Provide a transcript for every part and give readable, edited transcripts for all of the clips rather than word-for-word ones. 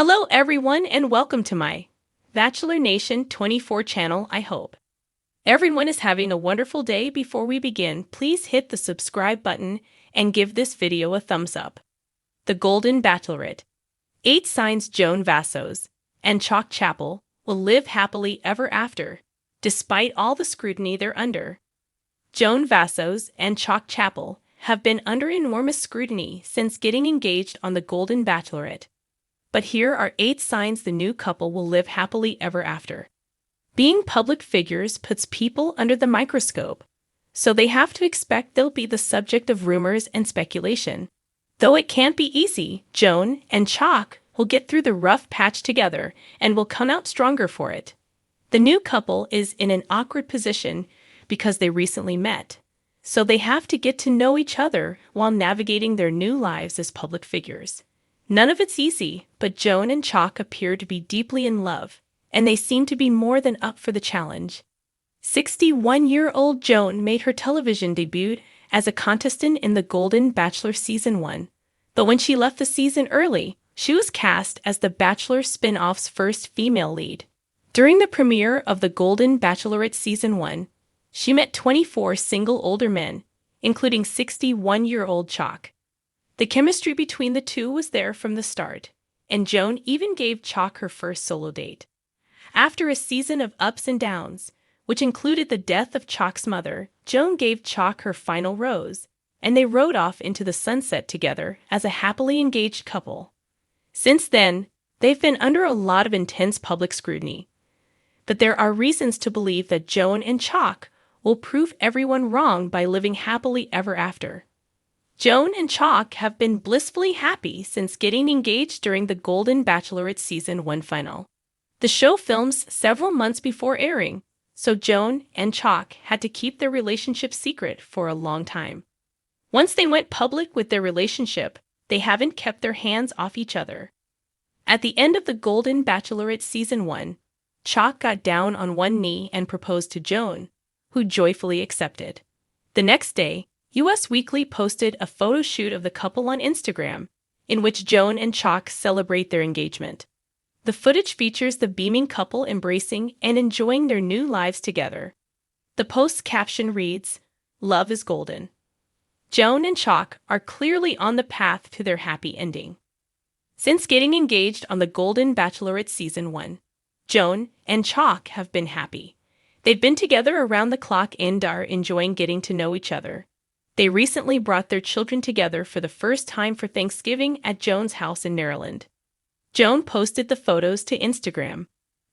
Hello everyone and welcome to my Bachelor Nation 24 channel. I hope everyone is having a wonderful day. Before we begin, please hit the subscribe button and give this video a thumbs up. The Golden Bachelorette. 8 signs Joan Vassos and Chock Chapple will live happily ever after, despite all the scrutiny they're under. Joan Vassos and Chock Chapple have been under enormous scrutiny since getting engaged on The Golden Bachelorette. But here are 8 signs the new couple will live happily ever after. Being public figures puts people under the microscope, so they have to expect they'll be the subject of rumors and speculation. Though it can't be easy, Joan and Chock will get through the rough patch together and will come out stronger for it. The new couple is in an awkward position because they recently met, so they have to get to know each other while navigating their new lives as public figures. None of it's easy, but Joan and Chock appear to be deeply in love, and they seem to be more than up for the challenge. 61-year-old Joan made her television debut as a contestant in The Golden Bachelor Season 1. But when she left the season early, she was cast as the Bachelor spin-off's first female lead. During the premiere of The Golden Bachelorette Season 1, she met 24 single older men, including 61-year-old Chock. The chemistry between the two was there from the start, and Joan even gave Chock her first solo date. After a season of ups and downs, which included the death of Chock's mother, Joan gave Chock her final rose, and they rode off into the sunset together as a happily engaged couple. Since then, they've been under a lot of intense public scrutiny. But there are reasons to believe that Joan and Chock will prove everyone wrong by living happily ever after. Joan and Chock have been blissfully happy since getting engaged during the Golden Bachelorette Season 1 final. The show films several months before airing, so Joan and Chock had to keep their relationship secret for a long time. Once they went public with their relationship, they haven't kept their hands off each other. At the end of the Golden Bachelorette Season 1, Chock got down on one knee and proposed to Joan, who joyfully accepted. The next day, US Weekly posted a photo shoot of the couple on Instagram, in which Joan and Chock celebrate their engagement. The footage features the beaming couple embracing and enjoying their new lives together. The post's caption reads, "Love is golden." Joan and Chock are clearly on the path to their happy ending. Since getting engaged on The Golden Bachelorette Season 1, Joan and Chock have been happy. They've been together around the clock and are enjoying getting to know each other. They recently brought their children together for the first time for Thanksgiving at Joan's house in Maryland. Joan posted the photos to Instagram.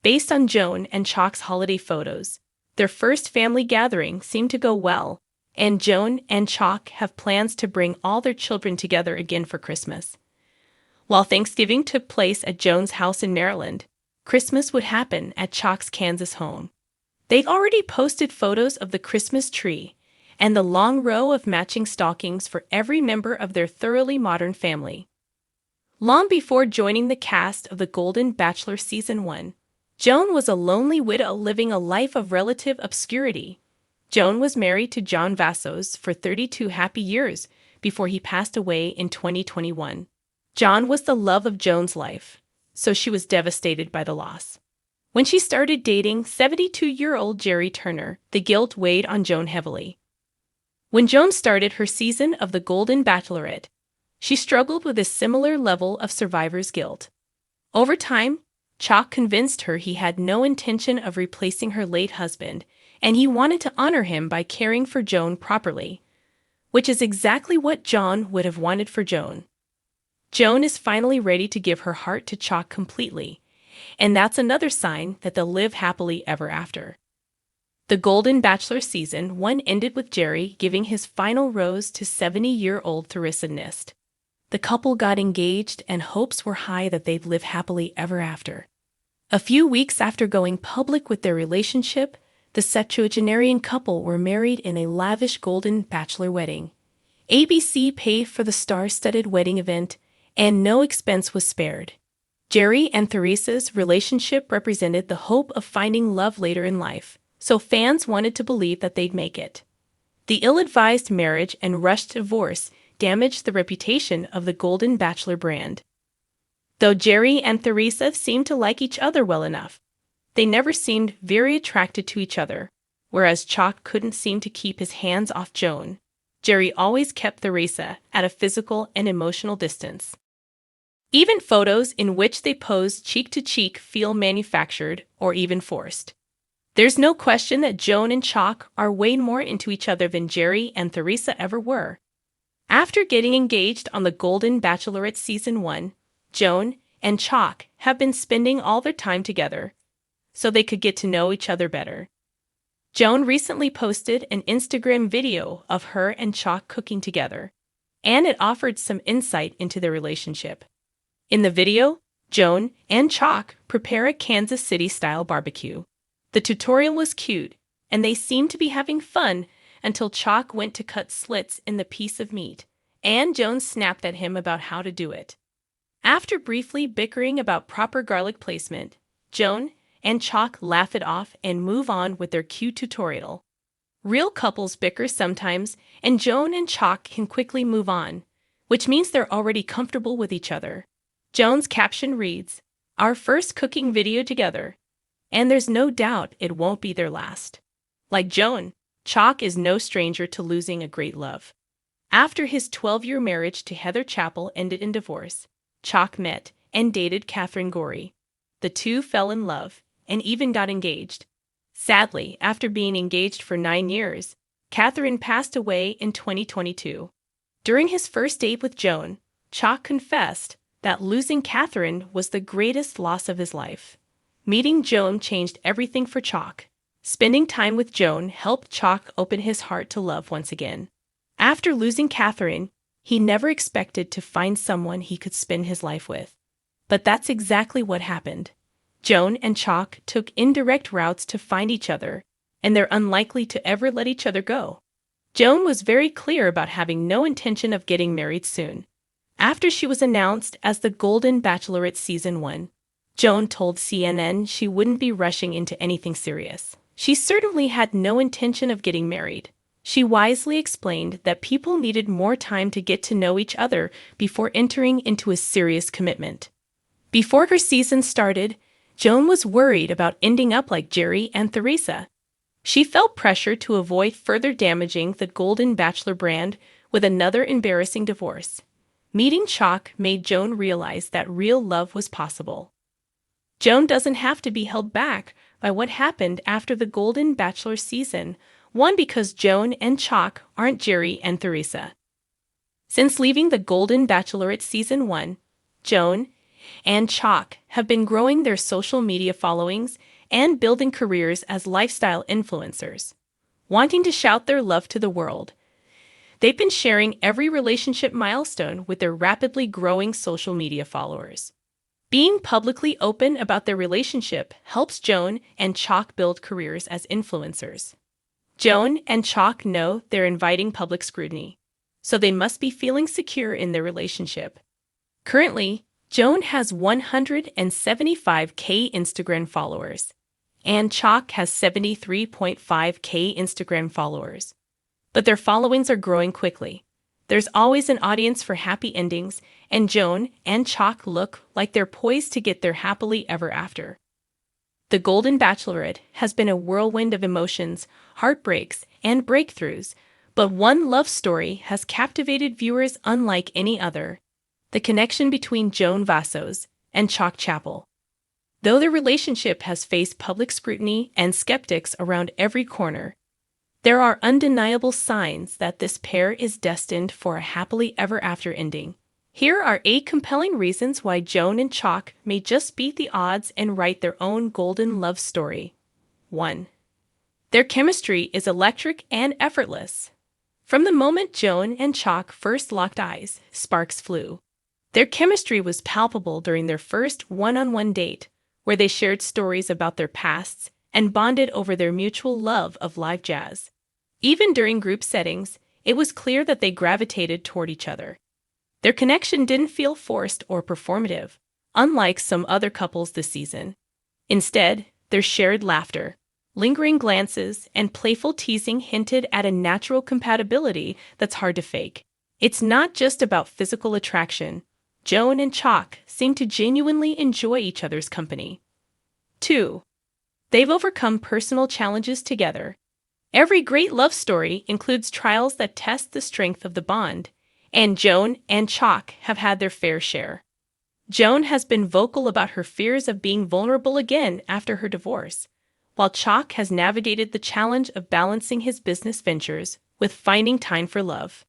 Based on Joan and Chock's holiday photos, their first family gathering seemed to go well, and Joan and Chock have plans to bring all their children together again for Christmas. While Thanksgiving took place at Joan's house in Maryland, Christmas would happen at Chock's Kansas home. They've already posted photos of the Christmas tree and the long row of matching stockings for every member of their thoroughly modern family. Long before joining the cast of The Golden Bachelor Season 1, Joan was a lonely widow living a life of relative obscurity. Joan was married to John Vassos for 32 happy years before he passed away in 2021. John was the love of Joan's life, so she was devastated by the loss. When she started dating 72-year-old Jerry Turner, the guilt weighed on Joan heavily. When Joan started her season of The Golden Bachelorette, she struggled with a similar level of survivor's guilt. Over time, Chock convinced her he had no intention of replacing her late husband, and he wanted to honor him by caring for Joan properly, which is exactly what John would have wanted for Joan. Joan is finally ready to give her heart to Chock completely, and that's another sign that they'll live happily ever after. The Golden Bachelor Season 1 ended with Jerry giving his final rose to 70-year-old Theresa Nist. The couple got engaged and hopes were high that they'd live happily ever after. A few weeks after going public with their relationship, the septuagenarian couple were married in a lavish Golden Bachelor wedding. ABC paid for the star-studded wedding event, and no expense was spared. Jerry and Theresa's relationship represented the hope of finding love later in life, so fans wanted to believe that they'd make it. The ill-advised marriage and rushed divorce damaged the reputation of the Golden Bachelor brand. Though Jerry and Theresa seemed to like each other well enough, they never seemed very attracted to each other. Whereas Chock couldn't seem to keep his hands off Joan, Jerry always kept Theresa at a physical and emotional distance. Even photos in which they posed cheek to cheek feel manufactured or even forced. There's no question that Joan and Chock are way more into each other than Jerry and Theresa ever were. After getting engaged on the Golden Bachelorette Season 1, Joan and Chock have been spending all their time together so they could get to know each other better. Joan recently posted an Instagram video of her and Chock cooking together, and it offered some insight into their relationship. In the video, Joan and Chock prepare a Kansas City-style barbecue. The tutorial was cute, and they seemed to be having fun until Chock went to cut slits in the piece of meat, and Joan snapped at him about how to do it. After briefly bickering about proper garlic placement, Joan and Chock laugh it off and move on with their cute tutorial. Real couples bicker sometimes, and Joan and Chock can quickly move on, which means they're already comfortable with each other. Joan's caption reads, "Our first cooking video together, and there's no doubt it won't be their last." Like Joan, Chock is no stranger to losing a great love. After his 12-year marriage to Heather Chapple ended in divorce, Chock met and dated Catherine Gorey. The two fell in love and even got engaged. Sadly, after being engaged for 9 years, Catherine passed away in 2022. During his first date with Joan, Chock confessed that losing Catherine was the greatest loss of his life. Meeting Joan changed everything for Chock. Spending time with Joan helped Chock open his heart to love once again. After losing Catherine, he never expected to find someone he could spend his life with. But that's exactly what happened. Joan and Chock took indirect routes to find each other, and they're unlikely to ever let each other go. Joan was very clear about having no intention of getting married soon. After she was announced as the Golden Bachelorette Season 1, Joan told CNN she wouldn't be rushing into anything serious. She certainly had no intention of getting married. She wisely explained that people needed more time to get to know each other before entering into a serious commitment. Before her season started, Joan was worried about ending up like Jerry and Theresa. She felt pressure to avoid further damaging the Golden Bachelor brand with another embarrassing divorce. Meeting Chock made Joan realize that real love was possible. Joan doesn't have to be held back by what happened after the Golden Bachelor season, one because Joan and Chock aren't Jerry and Theresa. Since leaving the Golden Bachelorette Season 1, Joan and Chock have been growing their social media followings and building careers as lifestyle influencers. Wanting to shout their love to the world, they've been sharing every relationship milestone with their rapidly growing social media followers. Being publicly open about their relationship helps Joan and Chock build careers as influencers. Joan and Chock know they're inviting public scrutiny, so they must be feeling secure in their relationship. Currently, Joan has 175K Instagram followers, and Chock has 73.5K Instagram followers. But their followings are growing quickly. There's always an audience for happy endings, and Joan and Chock look like they're poised to get their happily ever after. The Golden Bachelorette has been a whirlwind of emotions, heartbreaks, and breakthroughs, but one love story has captivated viewers unlike any other: the connection between Joan Vassos and Chock Chapple. Though their relationship has faced public scrutiny and skeptics around every corner, there are undeniable signs that this pair is destined for a happily ever after ending. Here are 8 compelling reasons why Joan and Chock may just beat the odds and write their own golden love story. 1. Their chemistry is electric and effortless. From the moment Joan and Chock first locked eyes, sparks flew. Their chemistry was palpable during their first one-on-one date, where they shared stories about their pasts and bonded over their mutual love of live jazz. Even during group settings, it was clear that they gravitated toward each other. Their connection didn't feel forced or performative, unlike some other couples this season. Instead, their shared laughter, lingering glances, and playful teasing hinted at a natural compatibility that's hard to fake. It's not just about physical attraction. Joan and Chock seem to genuinely enjoy each other's company. 2. They've overcome personal challenges together. Every great love story includes trials that test the strength of the bond, and Joan and Chock have had their fair share. Joan has been vocal about her fears of being vulnerable again after her divorce, while Chock has navigated the challenge of balancing his business ventures with finding time for love.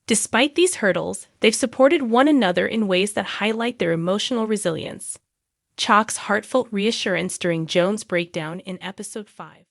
Despite these hurdles, they've supported one another in ways that highlight their emotional resilience. Chock's heartfelt reassurance during Joan's breakdown in episode 5